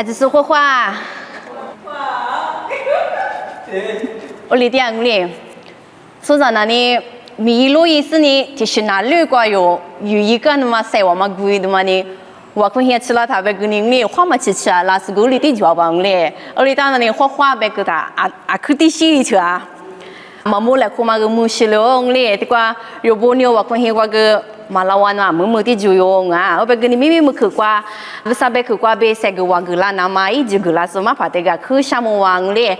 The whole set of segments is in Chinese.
阿子是花花。我里点里，所以那里米路意思呢，就是哪里个有一个那么晒我们贵的嘛呢？我可以吃了他别个呢，花嘛吃啊，那是个里的就帮嘞，我里当那里花别个他可得洗去啊。mamu la kuma ge musilong le tikwa yobonio wa kwen wa ge malawan ma mu ti juyo nga obe ge ni mi mu kwa sa be kwa be se ge wa ge la na ma i ji ge la so ma pha te ga khu sha mo wang le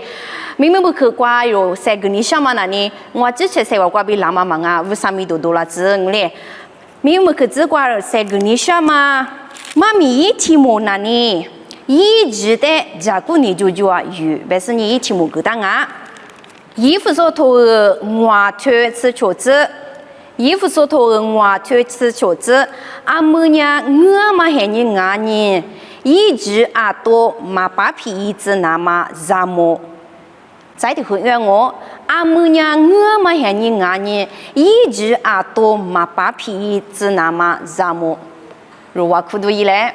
mi mu kwa yo se ge ni sha ma na ni ngwa chi che se wa kwa bi la ma ma nga vu sa mi do do la zeng le mi mu ke zi kwa se ge ni sha ma ma mi yi ti mo na ni yi ji de ja ku ni ju ju a yu be se ni yi ti mo ge da nga 衣服所头的外头吃裙子，衣服所头的外头吃裙子，阿母娘我嘛还你爱你，一直阿多嘛把皮一直那么热么，在的很远我，阿母娘我嘛还你爱你，一直阿多嘛把皮一直那么热么，如我苦读以来，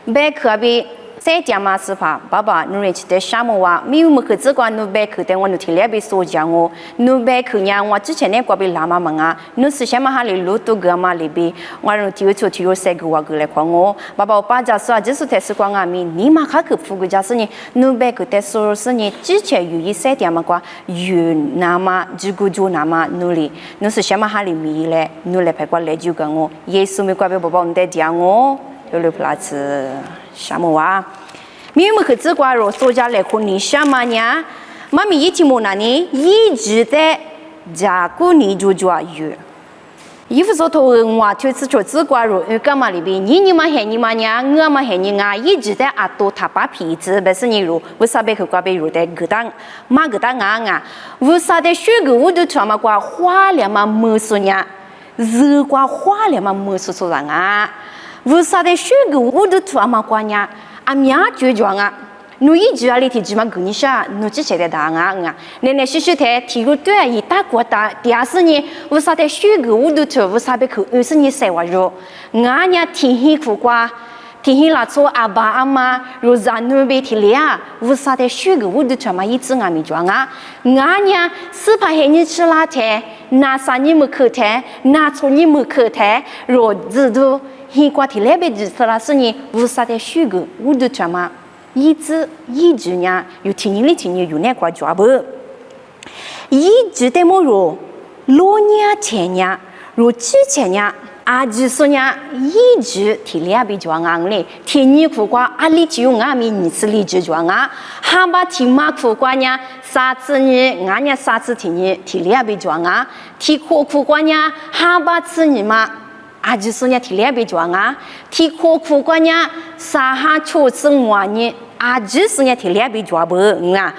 别可比。 在家嘛是怕，爸爸努力去得什么哇？没有么去只管努白去的，我努体力被说讲我，努白去呀，我之前那个被拉嘛嘛啊，努是什么哈里路都个嘛里边，我努体育做体育赛个我个来看我，爸爸我把家说就是特是光阿咪，你嘛还去服个家是你努白去得说是你之前有一些点嘛个，有那么这个就那么努力，努是什么哈里咪嘞，努来拍过来就跟我，耶稣没怪被爸爸我们在讲我。 有了不拉子，什么哇？咪有么去只管肉作家来看你什么呢？妈咪一天么那呢？一直在家过你就有。衣服所头我推吃着只管肉，干嘛里边？你嘛喊你嘛呢？我嘛喊你啊！一直在阿多他把皮子，不是你肉，为啥被去挂被肉的个当？嘛个当啊？为啥的水果我都穿嘛挂花了嘛没说呢？热挂花了嘛没说说人啊？ 为啥的水果我都做嘛关呀？阿苗就讲啊，侬一直阿里提起嘛跟你说，侬之前的答案啊，奶奶叔叔他提个对一大国大，第二是呢，为啥的水果我都做，为啥被口二是你晒话肉？俺呀天气苦瓜，天气拉错阿爸阿妈，若让侬被提了，为啥的水果我都做嘛一直俺没讲啊？俺呀是怕黑你吃辣菜，拿啥你没口菜，拿错你没口菜，若知道。 he 挂提来被指出来是你无啥的水果，我都全嘛一直呢，有天有那挂抓不，一直的么如六年前呢，如之前呢，阿只说呢一直提来被抓硬嘞，天你苦瓜阿里就俺们你是里就抓啊，哈巴提马苦瓜呢，啥子呢？俺呢啥子提来被抓啊，提苦瓜呢，哈巴吃你嘛。 阿只说呢，提来被抓啊，提苦瓜呢，啥哈出生活呢？阿只说呢，提来被抓不啊？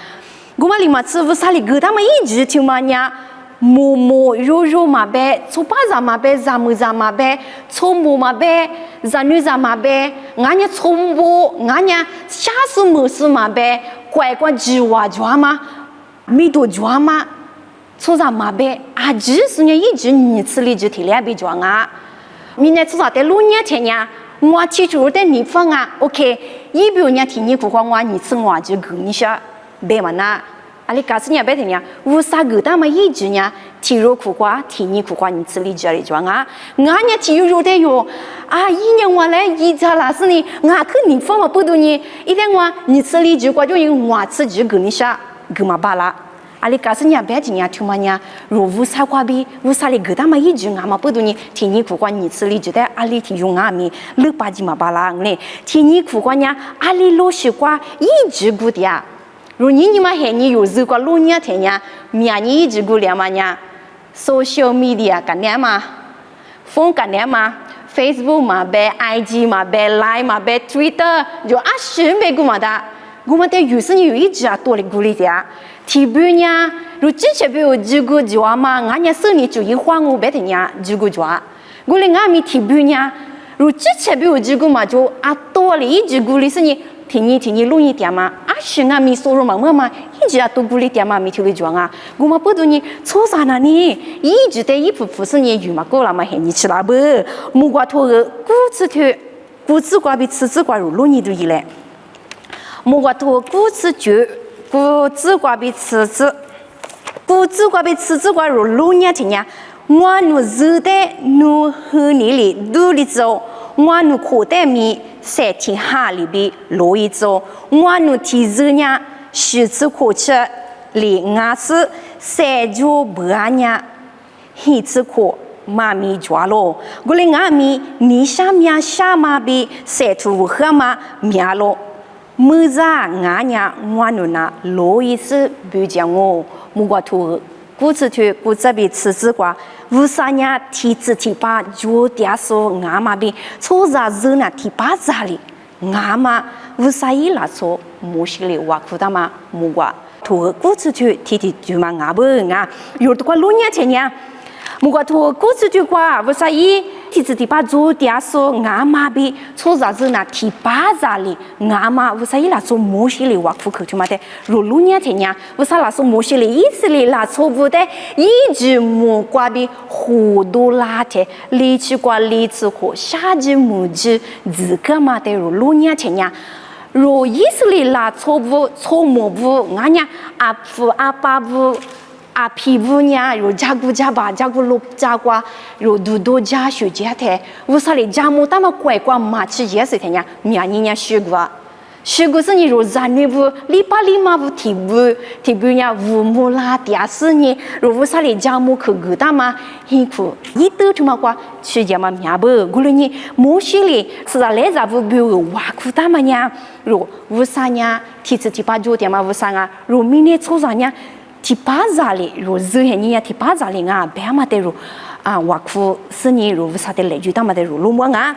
我们里嘛吃不啥哩，个他们一直听嘛呢，肉嘛呗，粗巴啥嘛呗，啥嘛呗，粗木嘛呗，啥女啥嘛呗，俺呢粗木，俺呢下次没事嘛呗，乖鸡娃抓嘛，没多抓嘛，粗啥嘛呗？阿只说呢，一直你吃哩就提来被抓啊。 明年至少得6年前呀，我提出的地方啊 ，OK， 一比人家提你苦瓜我你吃我就给你下，别嘛那，阿里告诉你别听呀，为啥个他们一直呢提肉苦瓜，提你苦瓜你吃里这里装啊，俺呢提肉的哟，啊一年我来一家老师呢，俺可你方法不多呢，一天我你吃里就瓜就用我吃就给你下，给嘛罢了。 阿里告诉你别听呀，听嘛呀，若无啥瓜比，无啥哩个他妈一句俺嘛不懂你，听你苦瓜你吃哩就在阿里提用俺咪，六八几嘛巴拉呢，听你苦瓜呀，阿里老西瓜一直过的呀，若你嘛喊你有时瓜6年天呀，明年一直过了嘛呀 ，social media 干点嘛，风干点嘛 ，Facebook 嘛呗 ，IG 嘛呗 ，Line 嘛呗 ，Twitter 就20没过嘛的，我们的有时你有一直啊多哩过哩的呀。 提不呢？如之前比如这个抓嘛，俺家生意就一换我别的呢，这个抓。我嘞俺们提不呢？如之前比如这个嘛，就啊多了一直鼓励是你听你录一点嘛，啊是俺们收入嘛嘛，一直啊多鼓励点嘛，没听你讲啊。我们不懂你做啥呢？你一直在一副是你有嘛够了嘛，喊你吃了不？木瓜头个谷子头，谷子瓜比吃子瓜如录你都一来。莫个托古子就古子瓜比吃子，古子瓜比吃子瓜如路年天呀，我努日的努和你里努里走，我努口袋米在天下里边路一走，我努提日呢十次可吃里牙齿三就不安呀，一次可。妈咪抓咯，我哩阿咪你下面下马比塞图河马面咯，么子俺呀我努那罗伊斯不讲我，木瓜图古子图古这边吃子瓜，乌啥呀提子提把就点说俺妈比错啥子呢提把咋哩，俺妈乌啥伊拉说莫西里挖苦他嘛木瓜图古子图提提就嘛俺不俺有的瓜罗年前年。莫个托故事就话，为啥伊提子提把做点说俺妈比错啥子呢？提把咋哩？俺妈为啥伊拉说摩西里挖苦口就嘛的？如路年天呀，为啥拉说摩西里意思里拉错不的？一直莫瓜比糊涂拉的，里去瓜里去火，下句木句自个嘛的如路年天呀。如意思里拉错不错莫不，俺呀阿夫阿爸不。啊，皮肤呢，有加古加巴，加古罗加瓜，有多多加血加的，为啥哩加木他们乖乖马吃也是的呀？明年呀水果，水果是你如咱那不里巴里马不提不呀乌木拉点是你，如为啥哩加木可个大嘛？辛苦一得他妈瓜吃也嘛面不，古了你莫西哩是咋来咋不比我挖苦大嘛呀？如为啥呀？提子提把酒店嘛为啥啊？如明年初啥呀？提巴扎里，如日黑你呀提巴扎里啊，别嘛得如啊，挖苦是你如为啥的来就当嘛得如路么啊？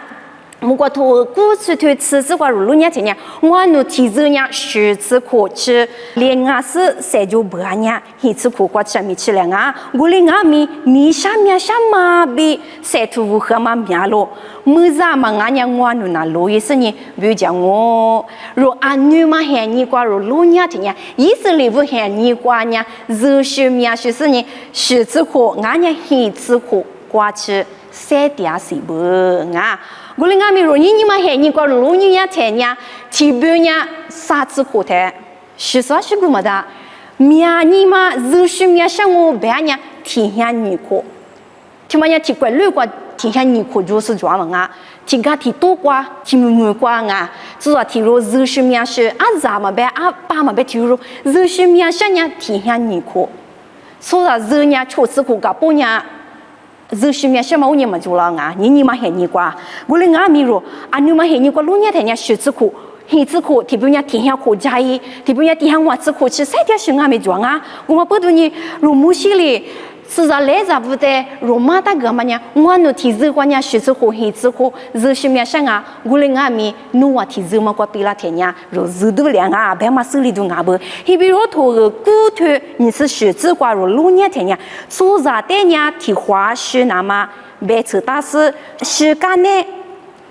莫个托古去推吃子瓜如路年前呀，我努提子呀十次可吃，连牙是三就不安呀，一次可瓜吃米吃了啊，我连牙米你下面下马比三图无和嘛面咯，么子嘛俺呀我努那路也是你，比如讲我如安女嘛喊你瓜如路年前呀，意思里不喊你瓜呀，热水面就是你十次可，俺呀一次可瓜吃三点是不啊？我哩阿咪若你嘛喊你个路你呀天呀，提不呀啥子可的，是啥是个么的？明你嘛热水面上我白呀天下你可，听嘛呀提过路过天下你可就是专门啊，提个提多瓜提木瓜啊，只说提若热水面是啊咋嘛白啊爸嘛白提若热水面上呀天下你可，所以热呀确实可个不呀。热水面什么我也没做了啊，你嘛喊你瓜，我哩阿咪说，啊你嘛喊你瓜，路年天呀十次苦，一次苦，提不呀天下苦加一，提不呀天下万次苦吃，三天是阿咪做啊，我嘛不懂你，如木西里，是啥来啥不得，如马大哥嘛呢，我努提热瓜呀十次苦，一次苦，热水面上啊，我哩阿咪努啊提热嘛瓜比拉天呀，如热度凉啊，白嘛手里头阿不，你比如头个骨头，你是十次瓜如路年天呀，所啥的呀提花是那么白扯大事，时间呢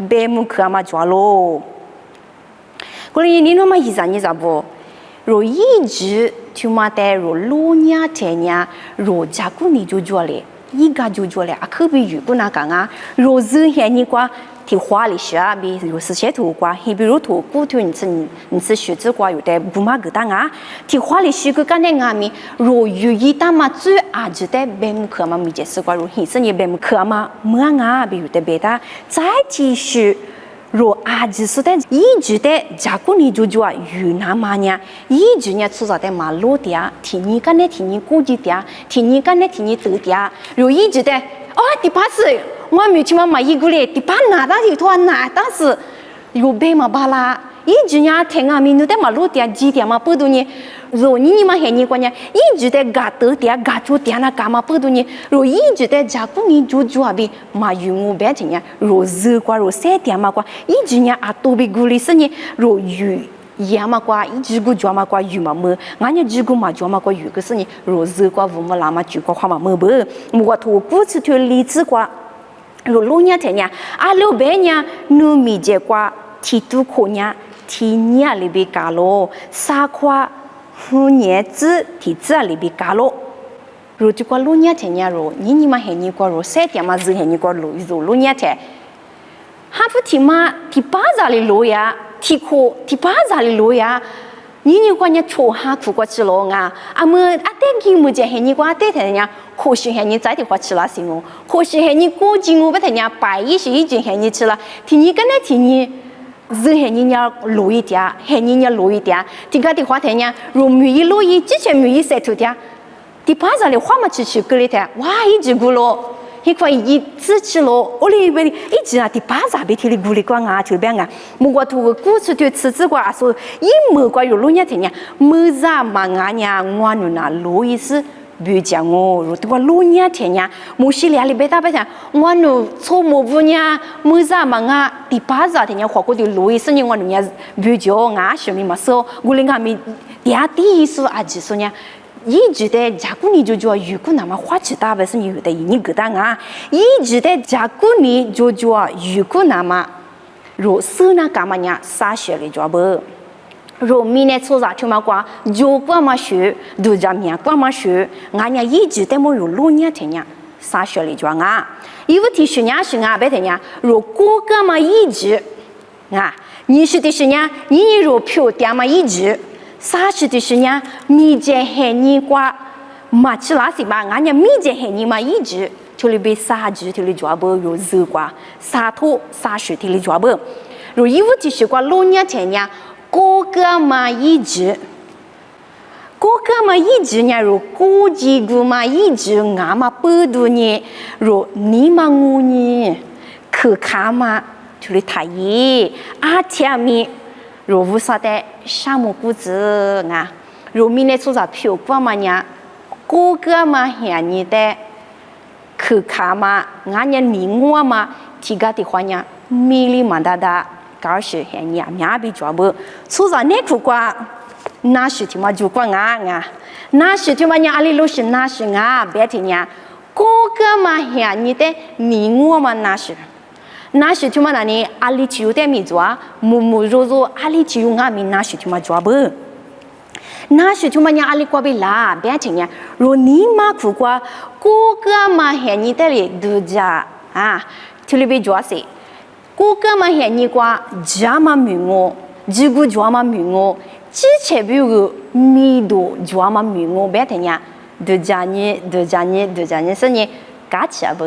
白木可嘛抓咯，我哩你那么意思你咋不？如一直就嘛带如路年天呀，如家姑你就做嘞，一个就做嘞，啊可比如果那讲啊，如日黑你瓜提花里些啊，比如是些土瓜，你比如土骨头你是学子瓜有的不嘛个当啊，提花里些个干的阿咪，如有一大嘛最啊就的白木可嘛米解释瓜如你是你白木可嘛么啊，比有的别的再继续。若阿吉说的，一直的家姑你就做云南嘛呢，一直呢出啥的马路的，提你干的提你估计的，提你干的提你得的，若一直的哦，第八次我没去嘛买一个嘞，第八哪当就拖哪当是有白嘛巴拉，一直呢听阿咪no的马路的几点嘛不多呢。若你嘛喊你讲呢，一直在嘎得点嘎做点那干嘛不多呢？若一直在家姑你就做比嘛有我白天呢，若热瓜若晒点嘛瓜，一直呢啊都比鼓励是呢，若有也嘛瓜，一直个做嘛瓜有嘛么，俺呢只个嘛做嘛瓜有个是呢，若热瓜无么啦嘛就瓜花嘛么不，我托过去条荔枝瓜，若老年天呢，啊老白呢糯米节瓜，提督可呢，提年里边嘎咯，沙瓜。虎年子提子啊里边加咯，如就过路年天呀如，你嘛喊你过如三点嘛是喊你过路如路年天，哈不提嘛提巴扎里路呀，提苦提巴扎里路呀。你关键抽哈苦过吃了啊，阿么阿爹给么子嘿你关爹他呀，可惜嘿你在的话吃了什么？可惜嘿你过节我不他呀，白一些已经嘿你吃了，听你跟那听你，是嘿你要路一点，嘿你要路一点，听个的话他呀，如每一路一之前每一塞头点，第八上的话嘛吃个里头，哇一直咕咯。一块一支持咯，我哩为一直啊，第八十被提哩鼓励光啊，就边啊，莫个图个故事对辞职个说，一莫个有路伢听呀，莫啥嘛俺呀，我努那路意思，别讲我，如果路伢听呀，莫西里阿里别打别讲，我努错莫不呀，莫啥嘛俺第八十听呀，话过对路意思呢，我努伢别讲俺什么嘛说，我哩俺咪第一说啊，就说呢。一直在加古里就叫如果那么花起大不是你有的你个当啊，一直在加古里就叫如果那么若是那干嘛呢？啥学的叫不？若明年初啥听嘛讲，就光嘛学，都叫面光嘛学，俺家一直在么有路年听呀，啥学的叫啊？因为提学伢是啊，别听呀，若过个嘛一直啊，你是的是呢，你若票点嘛一直。啥时的是呢？米节黑你瓜，马起拉西吧？俺家米节黑你嘛一直，就里被啥子就里抓不有热瓜，啥土啥水的里抓不，如衣服的是瓜老年前呢，个个嘛一直，个个嘛一直呢，如估计个嘛一直，俺嘛不多呢，如你嘛我呢，可看嘛就里太热，阿天咪。如无啥的沙漠谷子啊，如明年出啥票光嘛呀，个个嘛像你的可卡嘛，俺家你我嘛，提个的话呀，米里嘛哒哒，搞是像你面比抓不，出啥内裤瓜，那是他妈就光啊，那是他妈呀阿里路是那是啊，别听呀，个个嘛像你的你我嘛那是。那是他妈那里阿里只有点米抓，木肉肉阿里只有俺们那是他妈抓不，那是他妈呀阿里过不啦，别听呀，若你妈苦瓜，个个嘛喊你的哩都家啊，这里被抓死，个个嘛喊你瓜，家嘛没我，这个抓嘛没我，之前比如米多抓嘛没我，别听呀，都家呢，是呢。嘎起不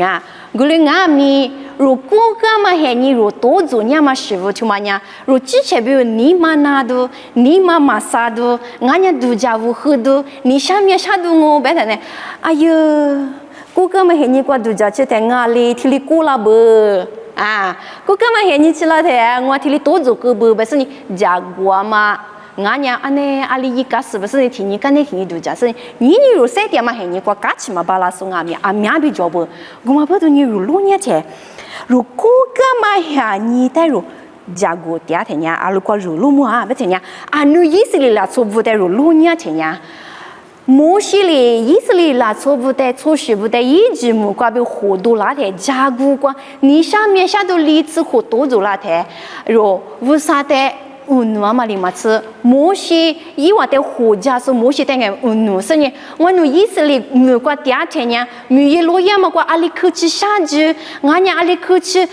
啊？我哩俺咪，如果个嘛喊你如多做伢嘛师傅去嘛伢，如之前比如你嘛那都，你嘛嘛啥都，俺家都家务喝都，你下面啥都我别的呢？哎呦，我个嘛喊你过都家去在俺里提里过了不？啊，我个嘛喊你去了的，我提里多做个不？不是你家过嘛？俺家安尼阿里一家是不是听你跟你听你度假是？你如三点嘛，你过假期嘛，把那送阿面比较不，我嘛不懂你如六年前，如果个嘛呀，你带如家过第二天呀，阿如果如六么啊，不天呀，阿努意思里啦，错不带如六年前呀。摩西里意思里啦，错不带错是不带，一直木瓜被活多拉的，家过光，你上面下头荔枝活多做拉的，如为啥的？妈妈里嘛是摩西，以往的国家是摩西带个是呢，我意思里没过第二天呢，没一路呀嘛过阿里去吃啥子，俺家阿里去吃。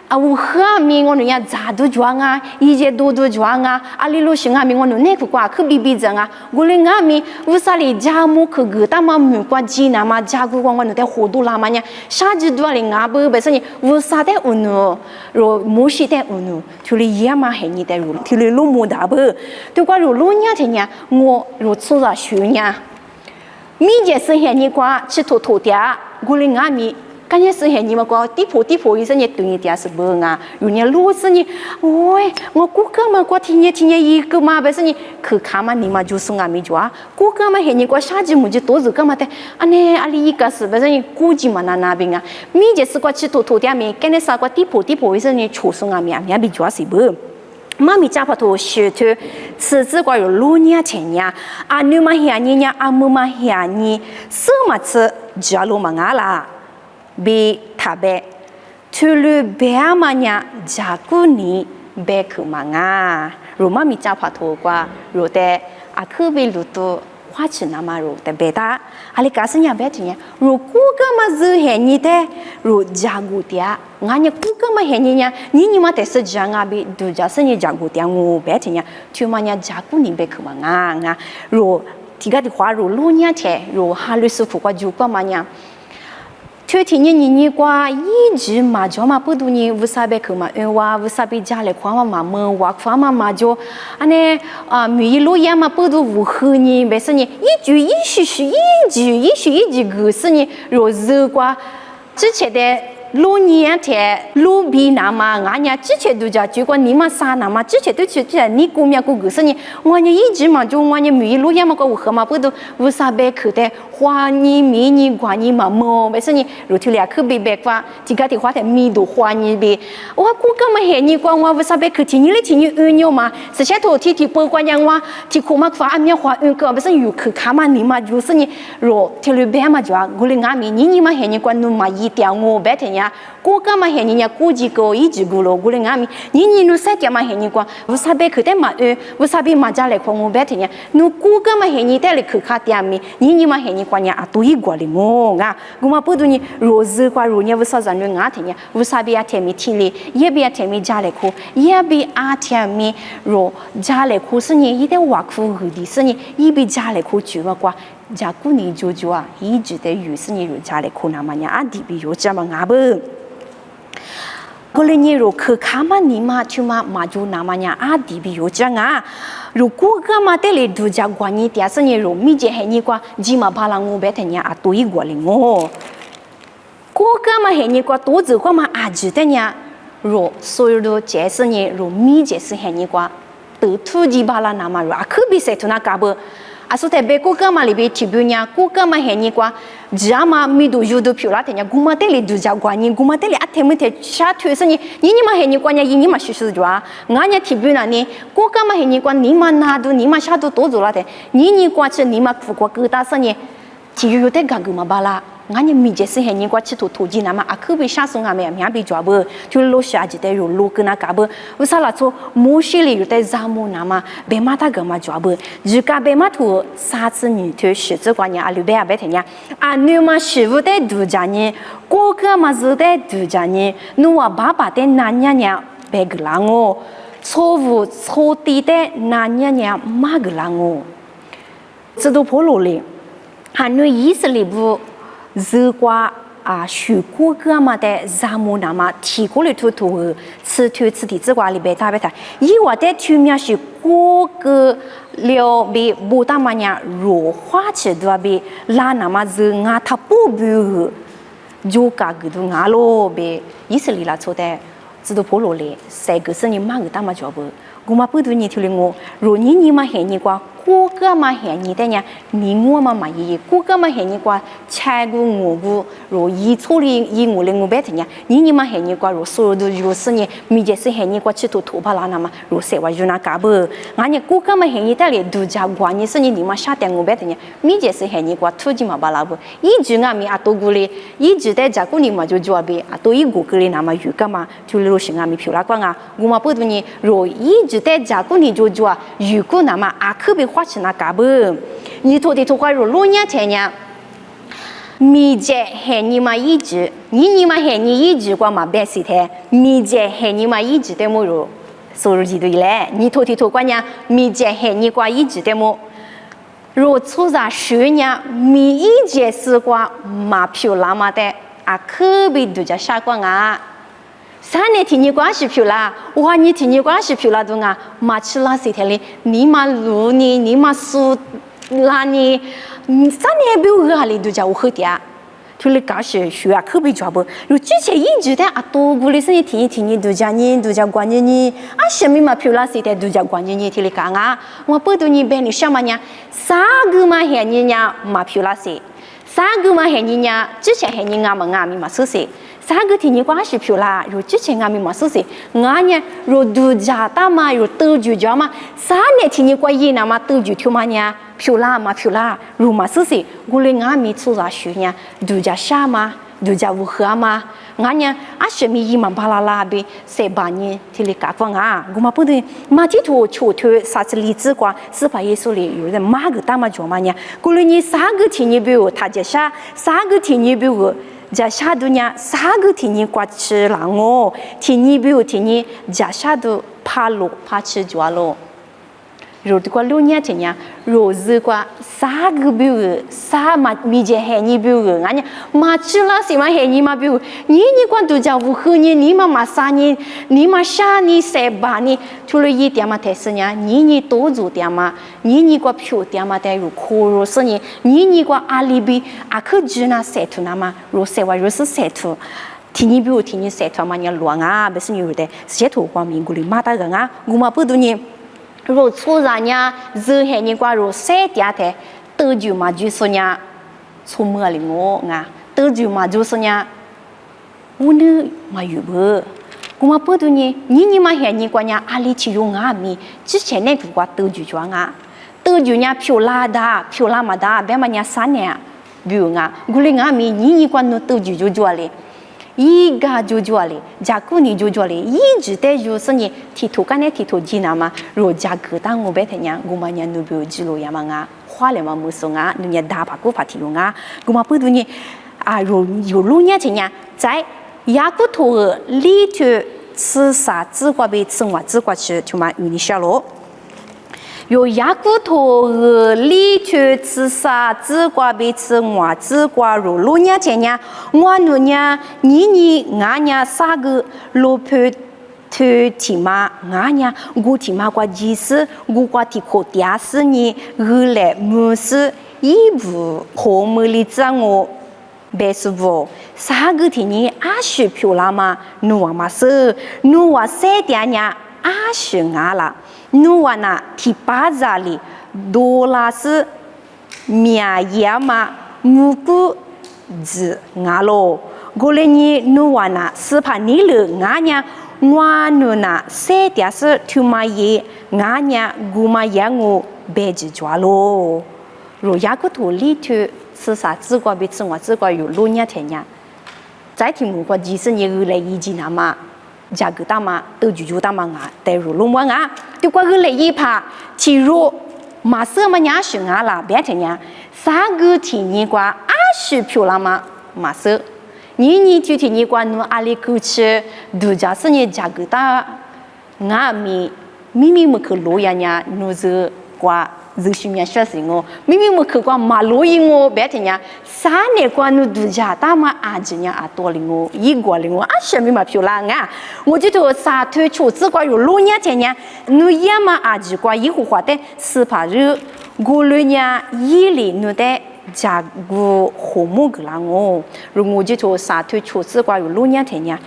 啊，我和面我呀咋都装啊，一节多装啊，阿里路行啊面我那个瓜可比比整啊，我哩俺面为啥哩家母去个大嘛没关机那嘛家姑光我在活动啦嘛呢，啥子多哩俺不是你为啥的若摩西的就哩也嘛黑你的路，就哩路没大不，对过路路伢的呢，我若出了学呢，米节是黑你瓜吃土的，我哩俺面。感觉是很你们讲地婆医生也对你点是不啊？有年路是你，喂，我顾客嘛，我听一个嘛，不是你去看嘛，你嘛就是俺没做啊。顾客嘛，很你讲啥子么子都是干嘛的？啊呢，阿里一个是不是你估计嘛那边啊？米就是过去土点面，跟你啥个地婆医生你出生俺面比做是不？妈咪家婆头学头，此次过有六年前呀，阿女嘛遐你呀，阿母嘛遐你，什么次家路嘛阿啦？be tabe tulu beamanya jakuni beku manga roma mi cha pha tho kwa ro te akhu be lu tu 花钱那么如的别大，阿里假设伢别听伢，如顾个嘛是黑你的，如加固的，俺伢顾个嘛黑你伢，你嘛得是讲啊比度假是你加固的，我别听伢，就嘛伢加固你别去嘛啊，如提个的话如路伢贴，如哈律师苦瓜就个嘛伢。推天你qua一直嘛就嘛不多你无啥别去嘛，哇无啥别家里夸嘛嘛么哇夸嘛就，安尼米路也嘛不多无和你，别是你一句一句一句个是你若是qua之前的。路年天路边那嘛，俺家之前都叫就讲你嘛啥那嘛，之前都去你姑娘姑个是你，我家一直嘛就我家米路也嘛个我和嘛不都无啥别去的，花你米你瓜你嘛么，没是你如头俩去别别花，这个的话的米都花你别，我姑个嘛黑你瓜我无啥别去听你的听你牛嘛，之前头天不管样话，天苦嘛花面花个不是有去看嘛你嘛就是你若天路边嘛就啊，我哩俺米你嘛黑你瓜侬嘛一点我别听呀。国家嘛黑人家估计个一直个咯，我哩俺们，你努三点嘛黑人讲，无啥别去的嘛无啥别嘛家来看我别听呀，努国家嘛黑人带来去看点咪，你嘛黑人讲呀啊都一个哩么啊，我嘛不懂你若是话若你无啥人努俺听呀，无啥别听咪听哩，也别听咪家来看，也别啊听咪若家来看是你一点挖苦个的是你，一别家来看就嘛讲。家姑你就啊，一直在有是你如家来看那么呀，啊，地比有这么阿不？过来你如去看嘛，你嘛就嘛就那么呀，啊，地比有这啊。如果个嘛得来度假关你第是你如米姐黑你瓜，只嘛把人我别听呀，啊，多一个哩我。过个嘛黑你瓜多子个嘛啊，知道呀，如所有的解释你如米姐是黑你瓜，都土地把人那么如啊，可比谁图那干不？啊，所以别个个嘛里边提别人，个个嘛黑你瓜，只要嘛米都有都漂亮的呀，古嘛得里度假关你，古嘛得里啊天没天下推是你嘛黑你关呀，你嘛许是着啊，俺家提别人呢，个个嘛黑你关，你嘛拿都你嘛下都多做了的，你关起你嘛苦过疙瘩是你，提有的干个嘛巴拉。俺家米姐是黑人瓜吃土鸡那么啊，可别下送俺们面比抓不，就落下几袋肉落跟那干不，为啥啦？做某些里有的杂木那么，别嘛他干嘛抓不？如果别嘛土啥子女头十字关呀，六百二百天呀，啊你嘛师傅的度假呢，哥哥嘛是的度假呢，你话爸爸的男人呀别个啦哦，错误错地的男人呀马个啦哦，这都破落哩，还你意思里不？如果啊，学过个嘛的杂木那么提过来土吃的这块里边大白菜，以我的土面是过个了比不大嘛样弱化起多比拉那么是俺他不比就嘎个都俺咯比以色列啦错的，知道破落嘞，谁个是你妈个大嘛脚不？我嘛不懂你听了我，若你嘛黑你瓜。过个嘛黑你的呀，你我嘛伊，过个嘛黑你瓜，菜个我个，若一处理一我嘞我白听呀，你嘛黑你瓜，若所有的就是你，米姐是黑你瓜吃土巴拉那嘛，若谁话就那干不？俺家过个嘛黑你的嘞，度假关你是你嘛下点我白听呀，米姐是黑你瓜，土鸡嘛巴拉不？一直俺们啊多个嘞，一直在家过年嘛就做呗，啊多一个个嘞那么有个嘛，就罗是俺们漂亮光啊，我嘛不懂你，若一直在家过年就做，有个那么啊可别。花钱那干不？你拖的拖花肉老年天呀，米姐喊你嘛一直，你嘛喊你一直光嘛别事的，米姐喊你嘛一直的么肉，收入几多嘞？你拖的拖关呀，米姐喊你光一直的么？若出啥事呢？米一节是光嘛漂亮嘛的，啊可别都叫傻光啊！三年天你关系漂亮，哇你天你关系漂亮的啊，马起拉谁天哩？你嘛路呢？你嘛苏拉呢？三年不有个里都叫我喝的啊，就是搞些学啊，可别抓不。如之前一直在啊多过的是你天你都叫关键你啊什么嘛漂亮谁天都叫关键你天哩讲啊，我不懂你别你什么呢？三个嘛黑你呀嘛漂亮谁？三个嘛黑你呀，之前黑你俺们嘛说谁？三个天你关系漂亮，如之前俺们嘛说是，俺呢如度假大嘛，如都就叫嘛，三年天你关系那嘛都就条嘛呢，漂亮嘛漂亮，如嘛说是，我哩俺们出啥学呢？度假下嘛， do ja wu kha ma nganya a shemi yi ma bala la be se ba ni ti le ka kwa nga gu ma pu de ma ti to chu tu sa zi li zi kwa si pa ye su le yu de ma ge ta ma jo ma nya gu lu ni sa ge ti ni bi wo ta je sha sa ge ti ni bi wo ja sha du nya sa ge ti ni kwa chi la ngo ti ni bi wo ti ni ja sha du pa lo pa chi jwa lo rồi qua luôn nhá chị nhá rồi dư qua sa gu biểu sa mà mi je hè ni biểu ngã nhá mà chưa là gì mà hè ni mà biểu ni quan tu giáo vụ khứ ni mà sa ni mà sa ni se ba ni chú lời y tiệm mà thế sự nhá ni tổ chủ tiệm mà ni qua phiếu tiệm mà thế rồi khô rồi sự ni qua alibi à cứ juna se tu na mà rồi se wa rồi se tu thì ni biểu thì ni se tu mà nhá luang à bây giờ như thế se tu qua mình guli mà ta ngã guma bữa du ni rồi出ra nha dư hệ nhân qua rồi sẽ tiếc thế tự chủ mà chủ số nha số mưa liền ngô ngà tự chủ mà chủ số nha unu mà yêu bơ cũng mà bữa tuổi ni mà hệ nhân qua nha ali chỉ dùng ngà mi chỉ chế này cũng qua tự chủ cho ngà tự chủ nha phiêu la mà đa bé mà nha san nè biểu ngà guli ngà mi ni qua nó tự chủ cho le 이 가 조조알이 자꾸니 조조알이 이 주대 조선이 티토간에 티토지나마 로자그 당고베 되냐 고마냐 누비오 지로야마가 화레마 무송아 누냐 다 바꾸 파티용아 고마 뿌두니 아 요로냐 제냐 자 야구토 리트 스사 지과베 증와 지과치 주마 유니샤로有牙骨头里去吃啥子瓜被吃我子瓜肉肉伢钱伢我努伢你俺伢啥个罗皮头提马俺伢我提马瓜鸡丝我瓜提口嗲丝你日来木丝一部后木里子我白师傅啥个提你阿许漂亮嘛努娃嘛是努娃三点伢阿许俺啦努娃那提巴扎里多拉斯米亚嘛木古子俺咯过来你努娃那是怕你了俺呀我努那三点是他妈耶俺呀姑妈也我白子抓咯若亚个土里头是啥子瓜被吃我子瓜有六年天呀在听我瓜几十年后来一几年嘛价格大嘛都就大嘛啊带入龙王啊对瓜个来一趴其实马上嘛伢是啊啦别天呀三个天你瓜20漂亮嘛马上你就天你瓜侬阿里过去度假是你价格大啊咪么可罗呀伢侬是瓜就是面说是我明明我去过马路因我白天呀三年过那度假大嘛阿姐呀阿多领我一个领我阿什么嘛漂亮啊我就说沙头出自过有六年前呀侬也嘛阿姐过一户花的是怕热过六年一里侬的加个红木个啦我如我就说沙头出自过有六年前呀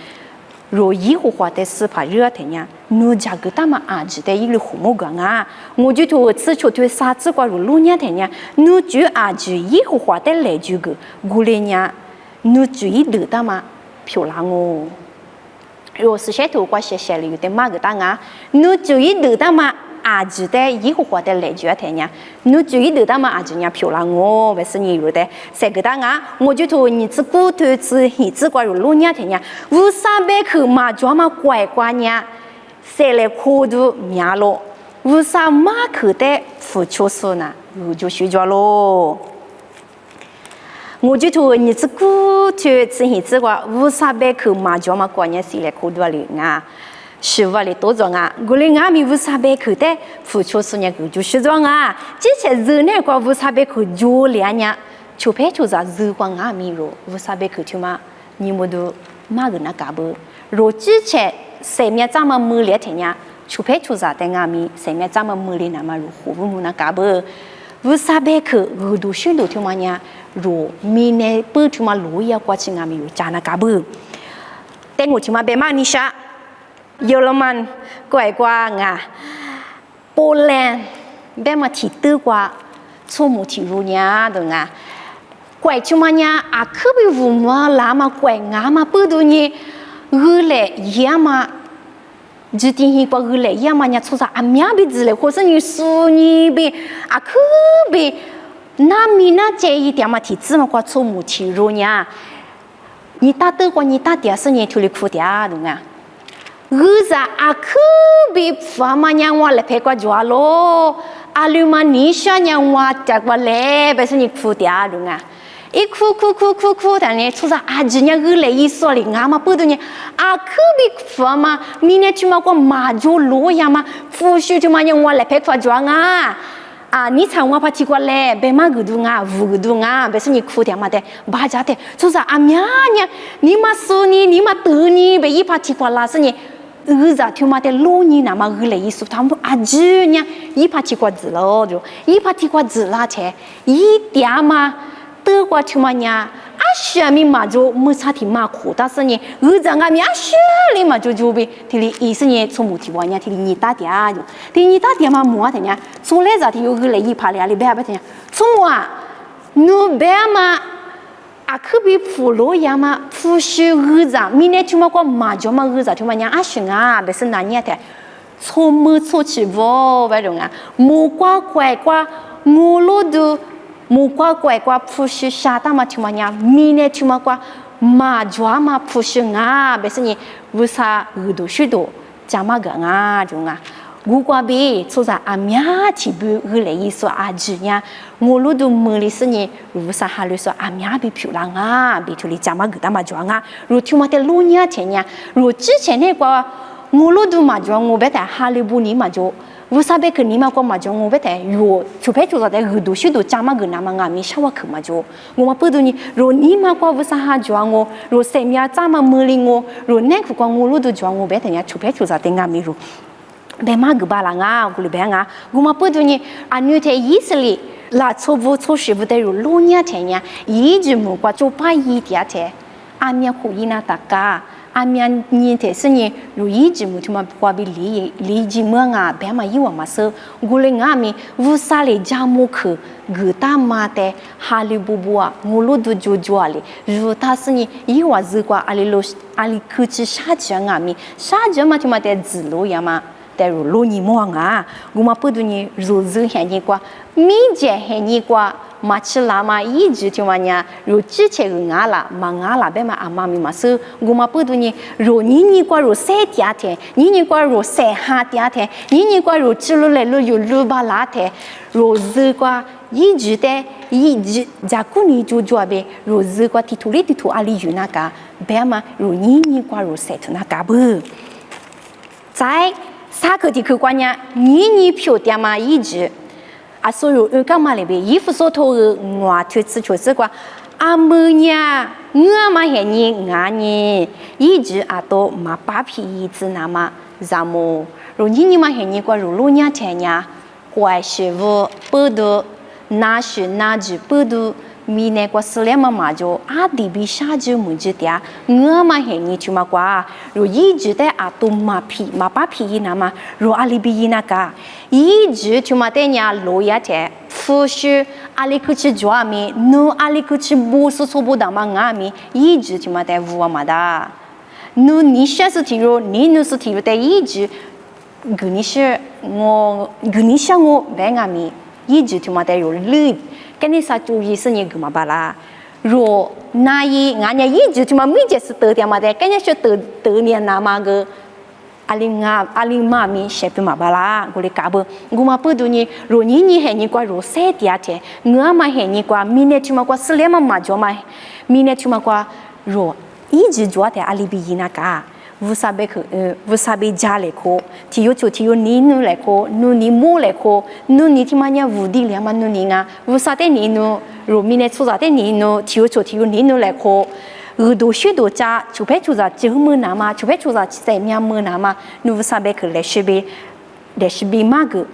若一户花的是怕热天呀侬加个大嘛阿姐的一个红木个啊我就说此处对沙子过有六年天呀侬就阿姐一户花的来就个过来呀侬就一得大嘛漂亮哦若是些头过些些了有点嘛个大啊侬就一得大嘛阿姐的一户花的来就天呀侬就一得大嘛阿姐呀漂亮哦不是你有的三个大啊我就说你只骨头只你只过有六年天呀五300克嘛就嘛乖乖呀塞来苦度面咯五300克的付出数呢我就睡觉咯我就说你只骨头只你只过500克嘛就嘛乖呀塞来苦度里啊是为了多种啊，我们阿米500克的付出数呢，就是种啊。之前热呢个500克就两年，就拍出在热光阿米咯，500克就嘛，你们都买个那干不？若之前上面咱们买了天呀，就拍出在的阿米，上面咱们买了那么如何不那干不？500克我都选到就嘛呢，若明年不就嘛路要过去阿米有加那干不？但我就嘛别买你啥。เยอรมันกว่าไงโปแลนด์แบบมาที่ตื้อกว่าชั่วโมงที่รู้เนี่ยดูไงกว่าชั่วโมงเนี่ยอาคือไปวุ่นวายลามากว่างามาปืดูนี่รูเล่ยามาจุดที่หิบรูเล่ยามาเนี่ยทุกอย่างอามีบิดเลยคนส่วนนี่ส่วนนี่ไปอาคือไปน้ามีน้าเจอีเดียมาที่ตื้มากว่าชั่วโมงที่รู้เนี่ย你打得过你打点是你处理苦点懂啊？za aku bi fama yang wa le pe kwa jwa lo aluma ni sha yang wa ta kwa le be se ni khu dia dung a I khu ta ni chu za a ji nya gu le yi so li nga ma pu du ni aku bi fama ni ne chu ma kwa ma jo lo ya ma fu shu chu ma yang wa le pe kwa jwa nga你唱我怕听过嘞，别嘛个度啊，无个度啊，别是你哭点嘛的，巴家的，就是阿娘呢，你嘛说你嘛得你，别一怕听过啦是你。za tu ma te lo ni na ma gule isu tam a ju nya I pa ti kwa zi lo jo I pa ti kwa zi la che I dia ma de kwa tu ma nya a sha mi ma jo mu sa ti ma khu da se ni za nga mi a sha li ma jo jo bi ti li I se ni chu mu ti wa nya ti li ni ta dia jo ti ni ta dia ma mo ta nya so le za ti yo gule I pa le ali ba ba ta nya chu mo a no be ma akubi fulo yama fushi ruza mine tuma kwa majoma ruza tuma nya ashinga bese nanya te chomu chochi vo ba donga mu kwa kwai kwa ngolo du mu kwa kwai kwa fushi shata ma tuma nya mine tuma kwa majwa ma fushi nga bese ni rusa rudo shido jama ga nga donga gugwa bi choza amya tibu gule iso ajunya ngolo du muli sini rusa halu so amya bi pyu la nga bi tuli jama gda ma jwa nga ru tu ma te lu nya tenya ru chi chen ne kwa ngolo du ma jwa ngo be ta halu bu ni ma jo rusa be ke ni ma kwa ma jo ngo be ta yo chu pe chu za de ru du shi du jama gna ma nga mi sha wa ke ma jo ngo ma pu du ni ru ni ma kwa rusa ha jwa ngo ru se mya jama muli ngo ru ne ku kwa ngolo du jwa ngo be ta nya chu pe chu za de nga mi ru be ma gba la nga gu le be nga gu ma pu du ni anu te easily la chovu choshi bu de ru lu nya te nya yi ji mu kwa chu pa yi dia te amya khu ina ta ka amya ni te se ni ru yi ji mu tu ma kwa bi li ji mo nga be ma yi wa ma se gu le nga mi vu sa le ja mu khu gu ta ma te ha li bu bu a ngu lu du ju ju a le ru ta se ni yi wa zi kwa ali lo ali khu chi sha ja nga mi sha ja ma tu ma te zi lo ya maแต่รู้ลุยมัวงากูมาพูดนี่รู้สึกเห็นดีกว่ามีเจเห็นดีกว่ามาชิลามาอีจิที่วันนี้รู้จิเชงาละมางาละแบบมาอามามีมาซื้อกูมาพูดนี่รู้นี่กว่ารู้เสียทีอาเทนี่กว่ารู้เสียหาทีอาเทนี่กว่ารู้จิลุเลลุอยู่ลุบาลาเทรู้สึกว่าอีจิเตอีจิจากกูนี่จู่ๆแบบรู้สึกว่าที่ทุเรศที่ทุอาลีอยู่นักแบบมารู้นี่กว่ารู้เสียทุนักบื้อ在啥个地区关呀？你票点嘛一直，所有干嘛里边衣服所头的我就是个阿妹呀，我嘛还你俺你一直都嘛把皮一直那么怎么？如你嘛还你个如路伢天呀，怪师傅不多，那是那只不多。mi ne kwa selema ma jo a di bi sha ju mu ji tia nga ma he ni chu ma kwa ro yi ji de a tu ma phi ma pa phi na ma ro ali bi na ka yi ji chu ma te nya lo ya te fu shi ali ku chi jwa mi no ali ku chi bu so so bu da ma nga mi yi ji chu ma te vu ma da no ni sha su ti ro ni no su ti ro te yi ji gu ni shi ngo be nga mi yi ji chu ma te ro lu cái này sao chú ý sự nghiệp mà bà la rồi nay ngày nay ý chú mà mấy giờ tự tiệm mà đấy cái này sẽ tự niệm nào mà cái aling mà mi sẽ bị mà bà la cái cả bữa gu mà bữa đôi rồi nhỉ hệ nhỉ qua rồi sẽ tiệt thế ngã mà hệ nhỉ qua mi này chú mà qua sớm mà cho mà mi này chú mà qua rồi ý chú thế alibi na cả vous savez déjà les co tio ni nous les co nous ni mo les co nous ni timanya vous dit les man nous ni nga vous savez ni nous romine so savez ni nous tio ni nous les co do shi do cha chu pe chu za ji mu na ma chu pe chu za sai mya mu na ma nous savez que les chebe ma ge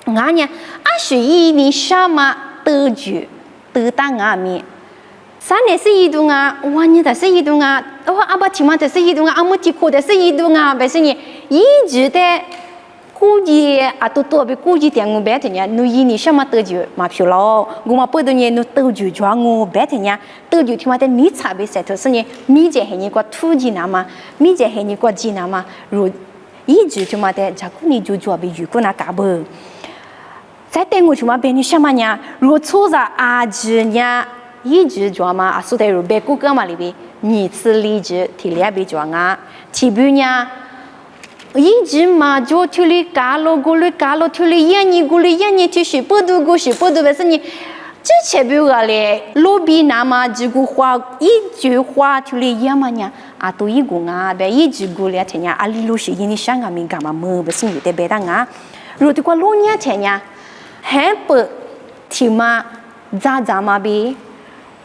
nga nya a shi yi ni sha ma de ju de da nga mi三年是一度啊，万年的是一度啊，阿爸起码的是一度啊，阿母提苦的是一度啊，但是你一直的估计都被估计点我白天呀，你什么得就嘛票了，我嘛不得你得就装我白天呀，得就他妈的你差别晒头是你米这黑你个土鸡那嘛，米这黑你个鸡那嘛，如一直他妈的，假如你就做被如果那干不，在等我他妈被你什么呀？如果错在阿子呀。一直做嘛，所以如别个嘛里边，你次例子提列比装啊，提比呢，一直嘛就提里嘎咯咕哩嘎咯提里眼你咕哩眼你提是不读故事不读的是你。这前边个嘞，路边那么这个话一句话提里眼嘛呢，啊都一个啊，别一句个嘞天呀，阿里路是因为香港民干嘛么不是有的别当啊，如果路呢天呀，还不提嘛，咋嘛比，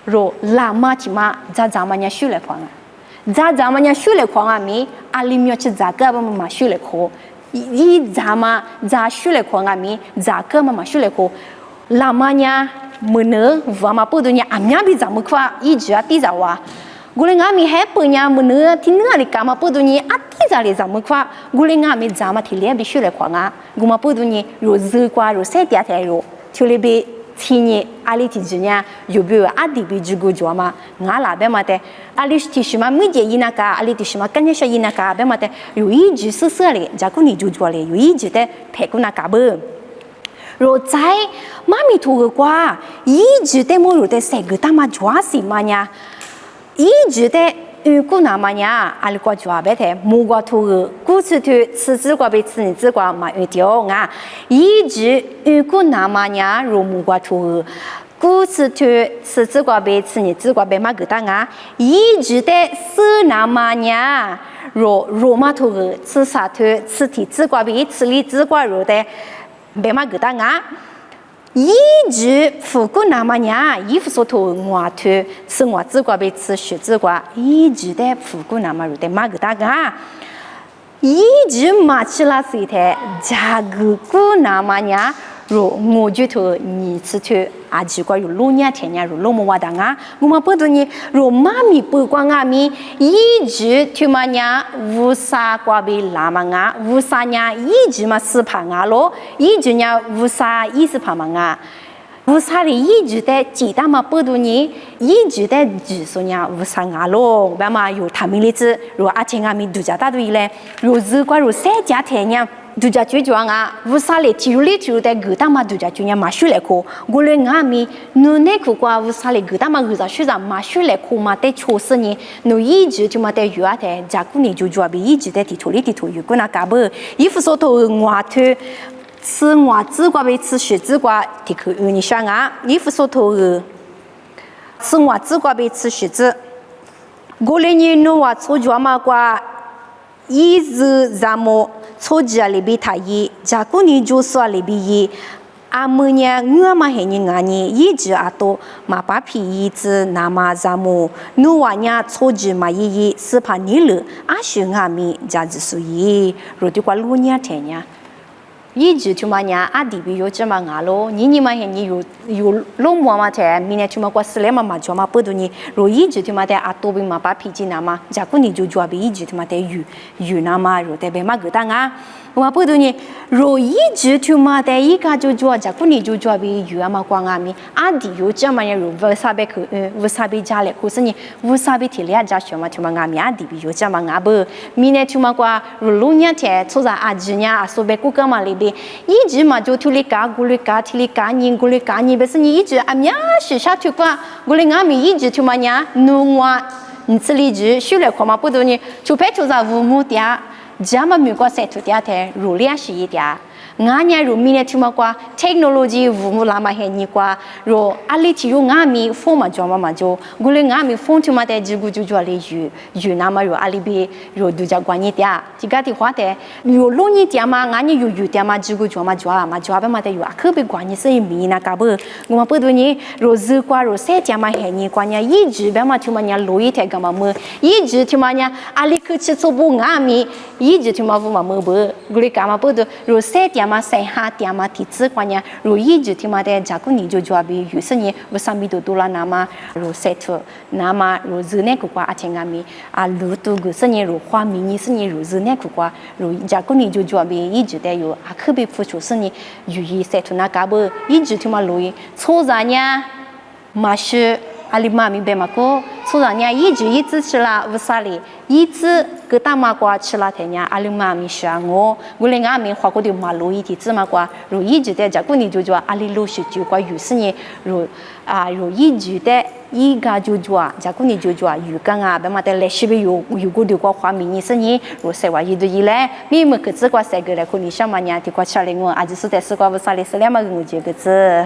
如拉嘛提嘛，咋嘛呢修来狂啊，咋嘛呢修来狂啊咪，阿里面去咋个嘛修来狂，一咋嘛咋修来狂啊咪，咋个嘛修来狂，拉嘛呢？mana vama podonya amnya biza mukwa iji atiza wa gule ngami hepunya mana tinali kama podonya atiza le za mukwa gule ngami zama tilia bi shule kwa nga guma podonya rozu kwa ro setia te ro tulebe tini ali tijunya yobu adi bi jugo jwama ngala be mate ali tishima mije yinaka ali tishima kanyesha yinaka be mate yo iji susale jakuni jujwale yo iji te pekuna kabu rồi trái mami thu qua ý chỉ để mua rồi để xây cái ta mà chua xí mà nha ý chỉ để cô nào mà nha ai qua chua bé thế mua qua thu cô chỉ thu qua bé chỉ qua mà điều ngà ý chỉ cô nào mà nha rồi mua qua thu cô chỉ thu qua bé chỉ qua bé mà cái ta ngà ý chỉ để sư nào mà nha rồi mà thu chỉ sa thu chỉ chỉ qua bé chỉ li chỉ qua rồi để别嘛个当啊，一直富贵那么呀，衣服所头我头是我自个被吃血自个，一直的富贵那么有的嘛个当啊，一直嘛起了谁的家个个那么呀，若我就头你吃头啊，只管有路年天呀，若路么话当啊，我们不懂你若妈咪不管啊咪，一直就嘛呀，无啥瓜被拉嘛啊，无啥呀，一直嘛是怕啊咯，一直呀无啥意思怕嘛啊。无啥的一直在鸡蛋嘛不懂你，一直在只说呀无啥啊咯，别嘛有他们的子，若阿亲阿咪度假大队嘞，若日光若三家天呀。度假区就啊，无啥嘞，体育里体育的狗蛋嘛度假区呀，马修来哭，我嘞俺咪，侬那苦瓜无啥嘞，狗蛋嘛狗啥学啥马修来哭嘛，得愁死你，侬一直就嘛得有啊的，家姑娘就准备一直在地头里地头有个那干不，衣服上头外头。吃外子瓜被吃血子瓜，的可有你想啊？衣服上头吃外子瓜被吃血子，我嘞你侬话错脚嘛瓜，一直咱们。错家里边他一，家姑娘就说里边一，阿母呢，我嘛还你俺呢，一直阿多嘛把皮一直那么咱们，侬话呢错家嘛一是怕你了，阿是俺们家子所以，若对瓜路呢天呢。一直就嘛呀，阿弟比有这么阿咯，你嘛还你有老母嘛的，明年就嘛过4年嘛就嘛不多你，若一直就嘛的阿多比嘛把脾气那嘛，假如你就准备一直就嘛的有那嘛，若得别嘛个当啊，我不多你，若一直就嘛的一个就做，假如你就准备有啊嘛光阿咪，阿弟有这么样若无啥别去，无啥别家嘞，可是你无啥别提了家学嘛就嘛阿咪阿弟比有这么阿不，明年就嘛过若路年天，出在阿侄呀阿叔别顾干嘛哩？一直嘛就提里嘎咕里嘎提里嘎你咕里嘎你，不是你一直啊呀是啥去过？咕里俺们一直去嘛呀，弄啊，你这里直修来看嘛不多呢，就拍出在父母家，家嘛没过晒土家的，如俩是一点。俺家如明年去嘛过 technology 父母拉嘛还你过，如阿里提如俺们风嘛做嘛做，咕里俺们风去嘛在只顾就做哩有那么如阿里边如度假关你点，这个的话的有路你点嘛，俺家有点嘛只顾做嘛做嘛做，嘛的有啊可别关你是米那个不，我们不多呢，如日过如三点嘛还你关你一直别嘛去嘛伢路一天干嘛么，一直去嘛伢阿里去吃做不俺们，一直去嘛不嘛么不，咕里干嘛不的如三点。嘛晒下点嘛体质关呀，如一直听嘛的，假如你就准备有时呢，我上面都啦那么如晒出，那么如日内苦瓜阿天阿咪啊，路都个是呢如花米呢是呢如日内苦瓜，如假如你就准备一直的有啊，特别付出是呢，有一晒出那嘎不，一直听嘛路易，错在呢，嘛是。阿里妈咪别嘛个，所以人家一直吃了无啥哩，一直给大妈瓜吃了天呀，阿里妈咪想我连俺们花过的马路一点子嘛瓜，如一直在家过年就阿里路是就瓜有时呢，如一直的一个就做，加古你就做，鱼竿啊，别嘛的来西边有个的个画面，你是你，我说话一对一来，你们个只个三个来，可你想嘛，伢的个吃来我，还是在是个不啥的是两么个我这个字。